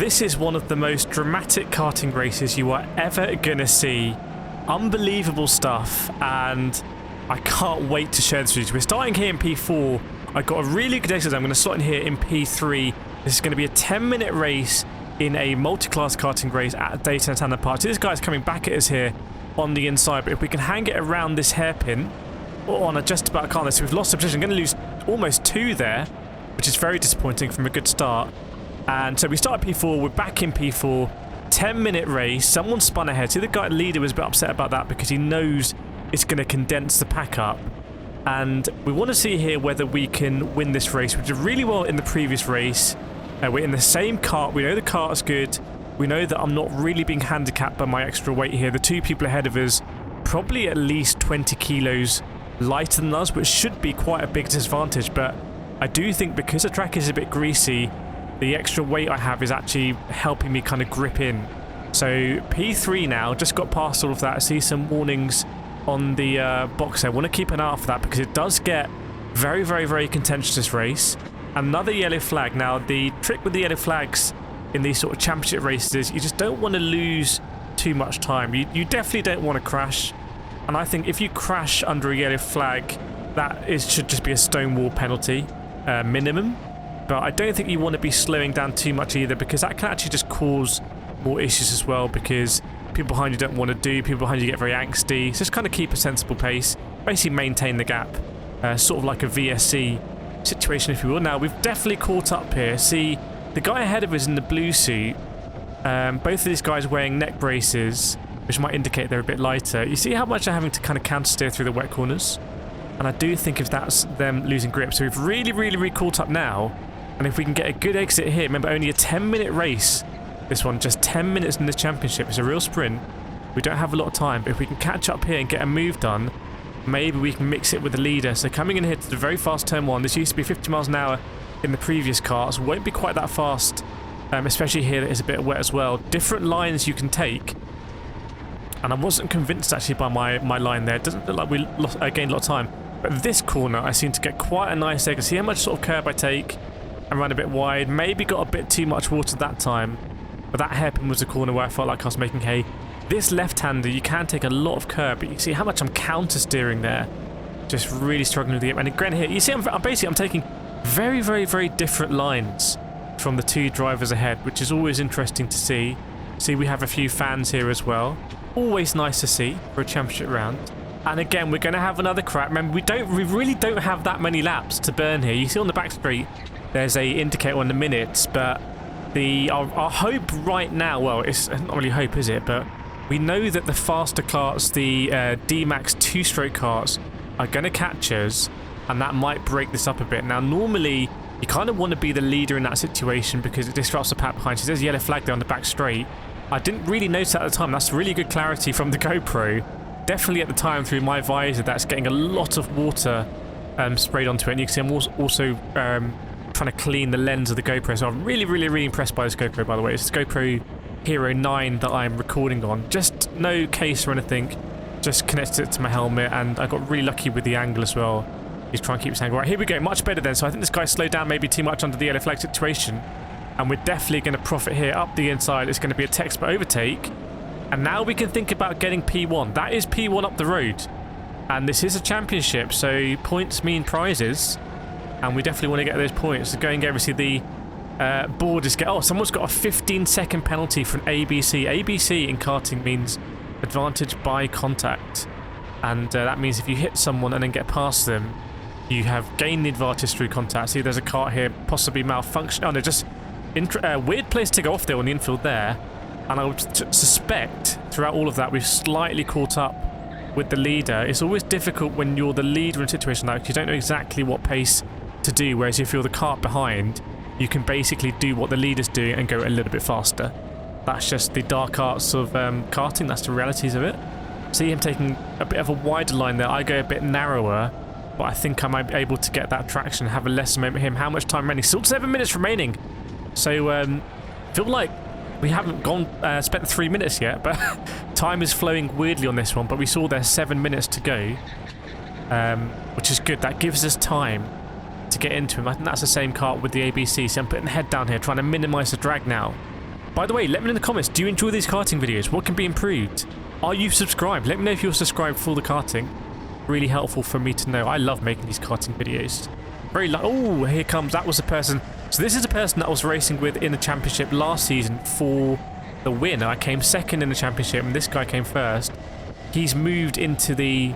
This is one of the most dramatic karting races you are ever gonna see. Unbelievable stuff, and I can't wait to share this with you. We're starting here in P4. I got a really good exit. I'm going to slot in here in P3. This is going to be a 10-minute race in a multi-class karting race at Daytona Sandown Park. So this guy's coming back at us here on the inside, but if we can hang it around this hairpin, or on a just about car, so we've lost a position. I'm going to lose almost 2 there, which is very disappointing from a good start. And so we start at P4, we're back in P4, 10-minute race, someone spun ahead. See, the guy leader was a bit upset about that because he knows it's going to condense the pack up. And we want to see here whether we can win this race. We did really well in the previous race. We're in the same kart, we know the kart's good, we know that I'm not really being handicapped by my extra weight here. The 2 people ahead of us, probably at least 20 kilos lighter than us, which should be quite a big disadvantage, but I do think because the track is a bit greasy, the extra weight I have is actually helping me kind of grip in. So P3 now, just got past all of that. I see some warnings on the box there. I want to keep an eye out for that because it does get very, very, very contentious this race. Another yellow flag. Now, the trick with the yellow flags in these sort of championship races is you just don't want to lose too much time. You definitely don't want to crash. And I think if you crash under a yellow flag, should just be a stonewall penalty, minimum. But I don't think you want to be slowing down too much either, because that can actually just cause more issues as well, because people behind you don't want to do, people behind you get very angsty. So just kind of keep a sensible pace, basically maintain the gap, sort of like a VSC situation, if you will. Now, we've definitely caught up here. See, the guy ahead of us in the blue suit, both of these guys wearing neck braces, which might indicate they're a bit lighter. You see how much they're having to kind of counter steer through the wet corners? And I do think if that's them losing grip. So we've really, really, really caught up now. And if we can get a good exit here, remember, only a 10-minute race. This one, just 10 minutes in the championship. It's a real sprint. We don't have a lot of time, but if we can catch up here and get a move done, maybe we can mix it with the leader. So coming in here to the very fast turn 1, this used to be 50 miles an hour in the previous cars. Won't be quite that fast, especially here that it's a bit wet as well. Different lines you can take. And I wasn't convinced actually by my line there. It doesn't look like we gained a lot of time. But this corner, I seem to get quite a nice exit. See how much sort of curb I take and run a bit wide. Maybe got a bit too much water that time. But that hairpin was the corner where I felt like I was making hay. This left-hander, you can take a lot of curb, but you see how much I'm counter-steering there. Just really struggling with the... And again here, you see I'm taking very, very, very different lines from the 2 drivers ahead, which is always interesting to see. See, we have a few fans here as well. Always nice to see for a championship round. And again, we're going to have another crap. Remember, we really don't have that many laps to burn here. You see on the back straight, there's a indicator on the minutes, but our hope right now, well, it's not really hope, is it? But we know that the faster karts, the D-Max 2-stroke karts, are going to catch us, and that might break this up a bit. Now, normally, you kind of want to be the leader in that situation because it disrupts the pack behind. So there's a yellow flag there on the back straight. I didn't really notice that at the time. That's really good clarity from the GoPro. Definitely at the time through my visor, that's getting a lot of water sprayed onto it. And you can see I'm also trying to clean the lens of the GoPro. So I'm really, really, really impressed by this GoPro, by the way. It's the GoPro Hero 9 that I'm recording on. Just no case or anything. Just connected it to my helmet, and I got really lucky with the angle as well. He's trying to keep his angle right. Here we go. Much better then. So I think this guy slowed down maybe too much under the yellow flag situation. And we're definitely going to profit here. Up the inside, it's going to be a textbook overtake. And now we can think about getting P1. That is P1 up the road. And this is a championship, so points mean prizes. And we definitely want to get those points. So go and get, obviously, the board is... Oh, someone's got a 15-second penalty for an ABC. ABC in karting means advantage by contact. And that means if you hit someone and then get past them, you have gained the advantage through contact. See, there's a kart here, possibly malfunction. Oh, no, just... weird place to go off there on the infield there. And I would suspect throughout all of that we've slightly caught up with the leader. It's always difficult when you're the leader in a situation like that, because you don't know exactly what pace to do, whereas if you're the kart behind, you can basically do what the leader's doing and go a little bit faster. That's just the dark arts of karting. That's the realities of it. See him taking a bit of a wider line there. I go a bit narrower, but I think I might be able to get that traction, have a lesser moment with him. How much time remaining? Still 7 minutes remaining. So feel like we haven't spent the 3 minutes yet, but time is flowing weirdly on this one. But we saw there's 7 minutes to go, which is good. That gives us time to get into him. I think that's the same kart with the ABC. So I'm putting the head down here, trying to minimise the drag now. By the way, let me know in the comments, do you enjoy these karting videos? What can be improved? Are you subscribed? Let me know if you're subscribed for the karting. Really helpful for me to know. I love making these karting videos. Oh, here comes, that was the person. So this is the person that I was racing with in the championship last season for the win. I came second in the championship and this guy came first. He's moved into the,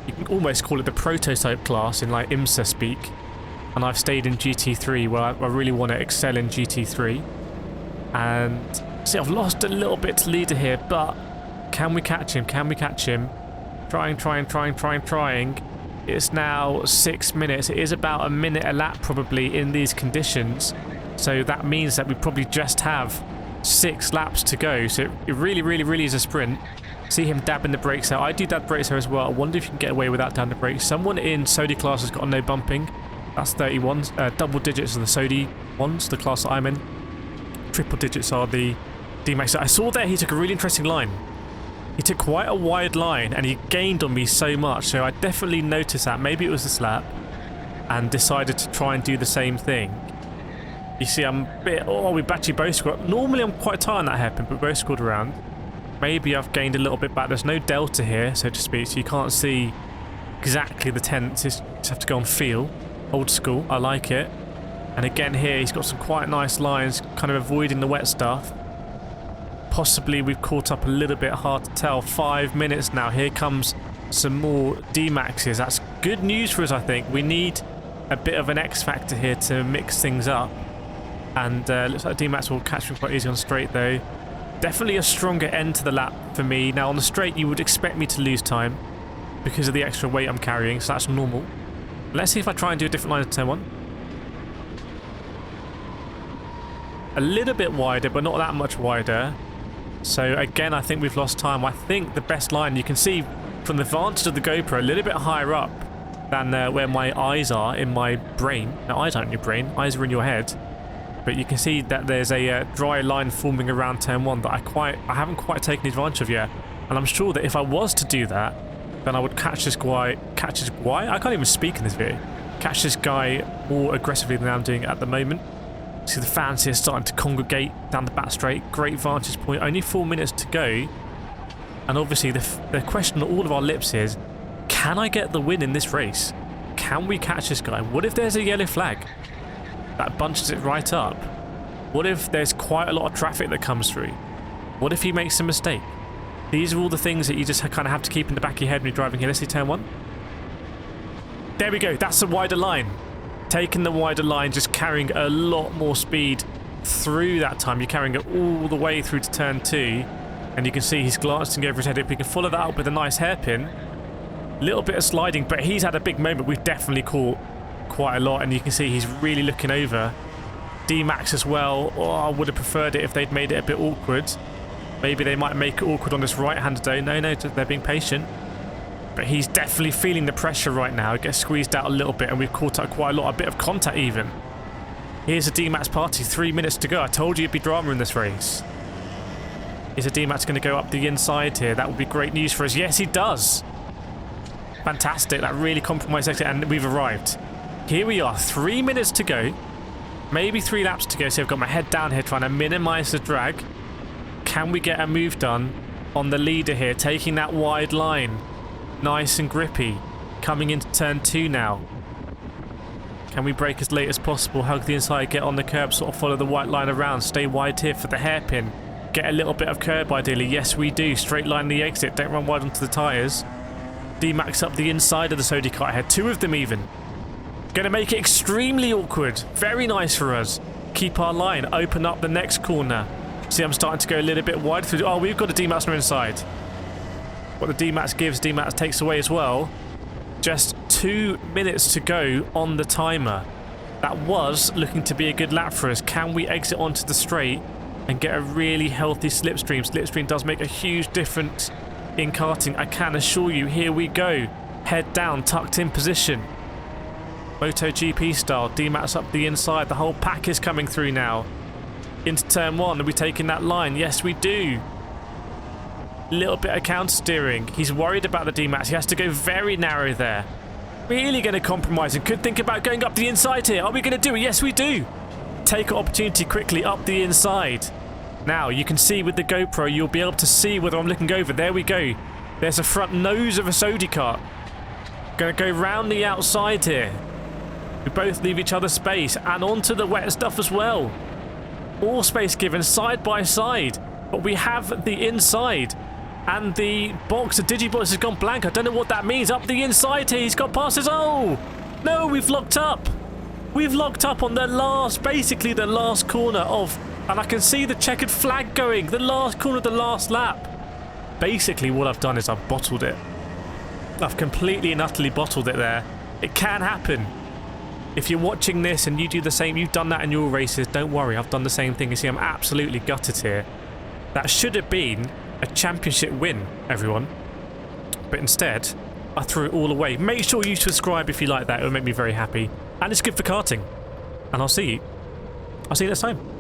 you can almost call it the prototype class in like IMSA speak. And I've stayed in GT3 where I really want to excel in GT3. And see, I've lost a little bit to leader here, but can we catch him? Can we catch him? Trying. It's now 6 minutes. It is about a minute a lap probably in these conditions. So that means that we probably just have 6 laps to go. So it really is a sprint. See him dabbing the brakes out. I do dab brakes there as well. I wonder if you can get away without dabbing the brakes. Someone in Sodi class has got no bumping. That's 31s. Double digits are the Sodi ones, the class that I'm in. Triple digits are the D-Max. I saw there he took a really interesting line. He took quite a wide line and he gained on me so much, so I definitely noticed that. Maybe it was the slap and decided to try and do the same thing. You see, I'm a bit... Oh, we actually both scored. Normally I'm quite tight on that hairpin, but we both scored around. Maybe I've gained a little bit back. There's no delta here, so to speak, so you can't see exactly the tenths. You just have to go on feel. Old school, I like it. And again here, he's got some quite nice lines, kind of avoiding the wet stuff. Possibly we've caught up a little bit, hard to tell. 5 minutes now. Here comes some more D-Maxes. That's good news for us, I think. We need a bit of an X factor here to mix things up. And looks like D-Max will catch me quite easy on straight though. Definitely a stronger end to the lap for me. Now on the straight you would expect me to lose time because of the extra weight I'm carrying, so that's normal. Let's see if I try and do a different line of turn 1. A little bit wider, but not that much wider. So again, I think we've lost time. I think the best line, you can see from the vantage of the GoPro, a little bit higher up than where my eyes are in my brain. Now, eyes aren't in your brain, eyes are in your head. But you can see that there's a dry line forming around turn 1 that I haven't quite taken advantage of yet. And I'm sure that if I was to do that, then I would catch this guy, I can't even speak in this video. Catch this guy more aggressively than I'm doing at the moment. See the fans here starting to congregate down the back straight. Great vantage point. Only 4 minutes to go. And obviously the question on all of our lips is, can I get the win in this race? Can we catch this guy? What if there's a yellow flag that bunches it right up? What if there's quite a lot of traffic that comes through? What if he makes a mistake? These are all the things that you just kind of have to keep in the back of your head when you're driving here. Let's see turn 1. There we go. That's a wider line. Taking the wider line, just carrying a lot more speed through that time. You're carrying it all the way through to turn 2. And you can see he's glancing over his head. If we can follow that up with a nice hairpin. Little bit of sliding, but he's had a big moment. We've definitely caught quite a lot. And you can see he's really looking over. D-Max as well. Oh, I would have preferred it if they'd made it a bit awkward. Maybe they might make it awkward on this right-hander though. No, they're being patient. But he's definitely feeling the pressure right now. It gets squeezed out a little bit and we've caught up quite a lot, a bit of contact even. Here's a D-Max party, 3 minutes to go. I told you it'd be drama in this race. Is a D-Max going to go up the inside here? That would be great news for us. Yes, he does. Fantastic. That really compromised exit and we've arrived. Here we are, 3 minutes to go. Maybe 3 laps to go. So I've got my head down here trying to minimize the drag. Can we get a move done on the leader here, taking that wide line? Nice and grippy. Coming into turn 2 now. Can we brake as late as possible? Hug the inside, get on the curb, sort of follow the white line around. Stay wide here for the hairpin. Get a little bit of curb ideally. Yes, we do. Straight line the exit. Don't run wide onto the tyres. D-Max up the inside of the sodikart head. 2 of them even. Going to make it extremely awkward. Very nice for us. Keep our line. Open up the next corner. See, I'm starting to go a little bit wide through. Oh, we've got a D-Max on our inside. What the D-Max gives, D-Max takes away as well. Just 2 minutes to go on the timer. That was looking to be a good lap for us. Can we exit onto the straight and get a really healthy slipstream? Slipstream does make a huge difference in karting. I can assure you, here we go. Head down, tucked in position. MotoGP style. D-Max up the inside. The whole pack is coming through now. Into turn 1. Are we taking that line? Yes, we do. Little bit of counter steering. He's worried about the D-Max. He has to go very narrow there. Really going to compromise and could think about going up the inside here. Are we going to do it? Yes, we do. Take an opportunity quickly up the inside. Now, you can see with the GoPro, you'll be able to see whether I'm looking over. There we go. There's the front nose of a sodikart. Gonna go round the outside here. We both leave each other space and onto the wet stuff as well. All space given side by side. But we have the inside. And the box, the digibox has gone blank. I don't know what that means. Up the inside here, he's got past us. Oh! No, we've locked up. We've locked up on the last, basically the last corner of... And I can see the checkered flag going. The last corner of the last lap. Basically, what I've done is I've bottled it. I've completely and utterly bottled it there. It can happen. If you're watching this and you do the same, you've done that in your races, don't worry, I've done the same thing. You see, I'm absolutely gutted here. That should have been a championship win, everyone. But instead, I threw it all away. Make sure you subscribe if you like that. It would make me very happy. And it's good for karting. And I'll see you next time.